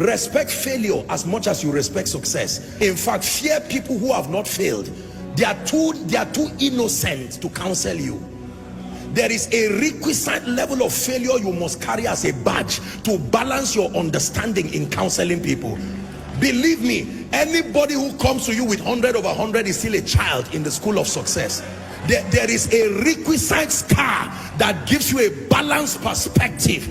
Respect failure as much as you respect success. In fact, fear people who have not failed. They are too innocent to counsel you. There is a requisite level of failure you must carry as a badge to balance your understanding in counseling people. Believe me, anybody who comes to you with 100 over 100 is still a child in the school of success. There is a requisite scar that gives you a balanced perspective.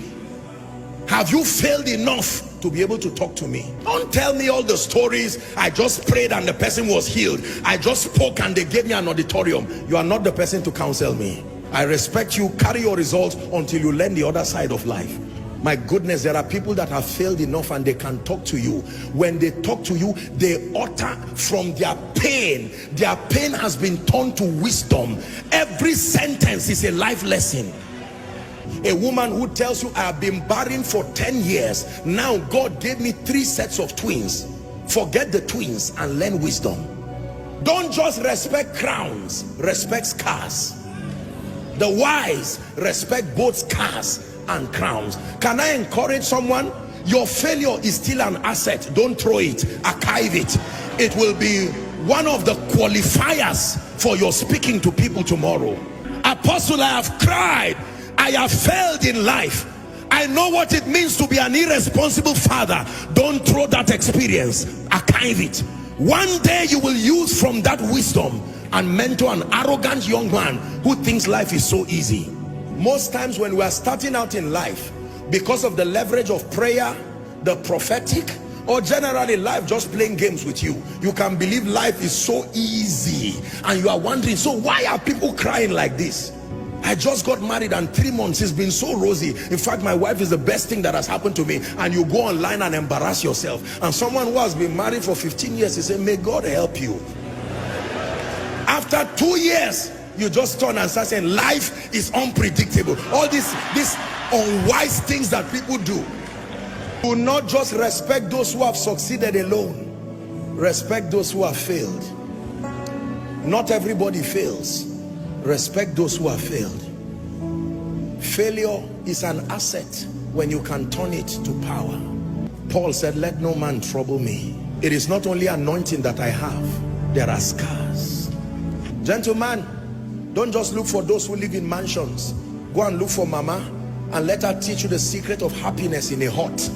Have you failed enough to be able to talk to me? Don't tell me all the stories. I just prayed and the person was healed. I just spoke and they gave me an auditorium. You are not the person to counsel me. I respect you. Carry your results until you learn the other side of life. My goodness, there are people that have failed enough and they can talk to you. When they talk to you, they utter from their pain. Their pain has been turned to wisdom. Every sentence is a life lesson. A woman who tells you, I have been barren for 10 years. Now God gave me 3 sets of twins. Forget the twins and learn wisdom. Don't just respect crowns, respect scars. The wise respect both scars and crowns. Can I encourage someone? Your failure is still an asset. Don't throw it, archive it. It will be one of the qualifiers for your speaking to people tomorrow. Apostle, I have cried, I have failed in life, I know what it means to be an irresponsible father. Don't throw that experience, archive it. One day you will use from that wisdom and mentor an arrogant young man who thinks life is so easy. Most times when we are starting out in life, because of the leverage of prayer, the prophetic, or generally life just playing games with you, you can believe life is so easy and you are wondering, so why are people crying like this? I just got married and 3 months it's been so rosy. In fact, my wife is the best thing that has happened to me. And you go online and embarrass yourself. And someone who has been married for 15 years, he said, may God help you. After 2 years, you just turn and start saying life is unpredictable. All these unwise things that people do. Do not just respect those who have succeeded alone. Respect those who have failed. Not everybody fails. Respect those who have failed. Failure is an asset when you can turn it to power. Paul said, let no man trouble me. It is not only anointing that I have, there are scars. Gentlemen, don't just look for those who live in mansions. Go and look for mama and let her teach you the secret of happiness in a hut.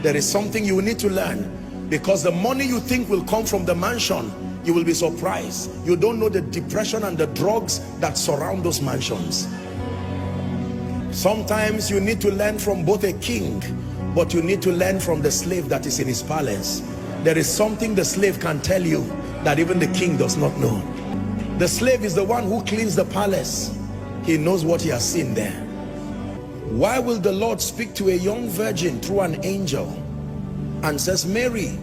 There is something you need to learn, because the money you think will come from the mansion, you will be surprised. You don't know the depression and the drugs that surround those mansions. Sometimes you need to learn from both a king, but you need to learn from the slave that is in his palace. There is something the slave can tell you that even the king does not know. The slave is the one who cleans the palace. He knows what he has seen there. Why will the Lord speak to a young virgin through an angel and says, Mary,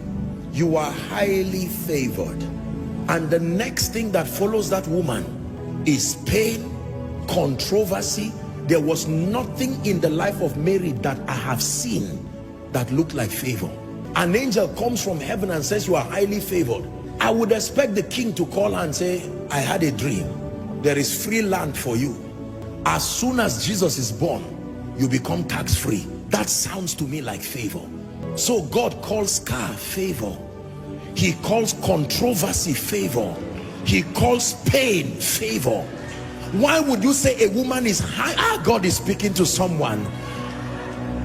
you are highly favored? And the next thing that follows that woman is pain, controversy. There was nothing in the life of Mary that I have seen that looked like favor. An angel comes from heaven and says, you are highly favored. I would expect the king to call her and say, I had a dream. There is free land for you. As soon as Jesus is born, you become tax-free. That sounds to me like favor. So God calls scar favor. He calls controversy favor. He calls pain favor. Why would you say a woman is high? God is speaking to someone.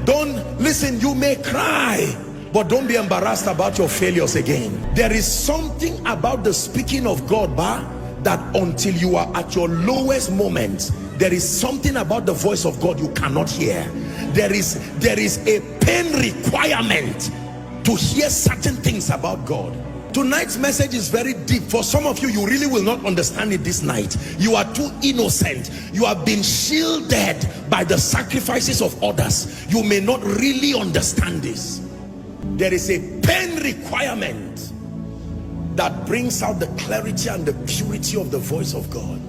Don't listen, you may cry, but don't be embarrassed about your failures again. There is something about the speaking of God, that until you are at your lowest moment, there is something about the voice of God you cannot hear. There is a pain requirement to hear certain things about God. Tonight's message is very deep. For some of you, you really will not understand it this night. You are too innocent. You have been shielded by the sacrifices of others. You may not really understand this. There is a pain requirement that brings out the clarity and the purity of the voice of God.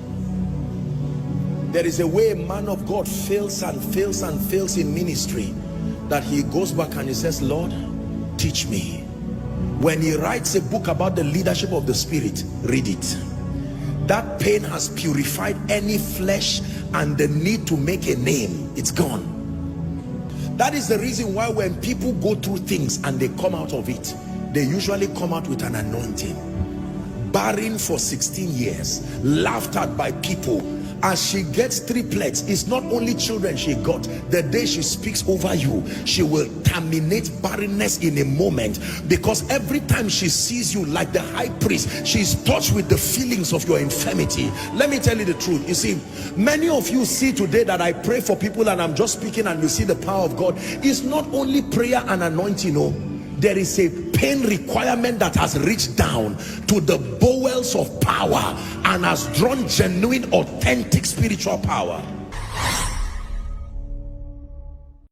There is a way a man of God fails and fails and fails in ministry, that he goes back and he says, Lord, teach me. When he writes a book about the leadership of the Spirit, read it. That pain has purified any flesh and the need to make a name. It's gone. That is the reason why when people go through things and they come out of it, they usually come out with an anointing. Barren for 16 years, laughed at by people. As she gets triplets, it's not only children she got. The day she speaks over you, she will terminate barrenness in a moment, because every time she sees you, like the high priest, she's touched with the feelings of your infirmity. Let me tell you the truth. You see, many of you see today that I pray for people and I'm just speaking and you see the power of God. It's not only prayer and anointing, no. There is a pain requirement that has reached down to the bowels of power and has drawn genuine, authentic spiritual power.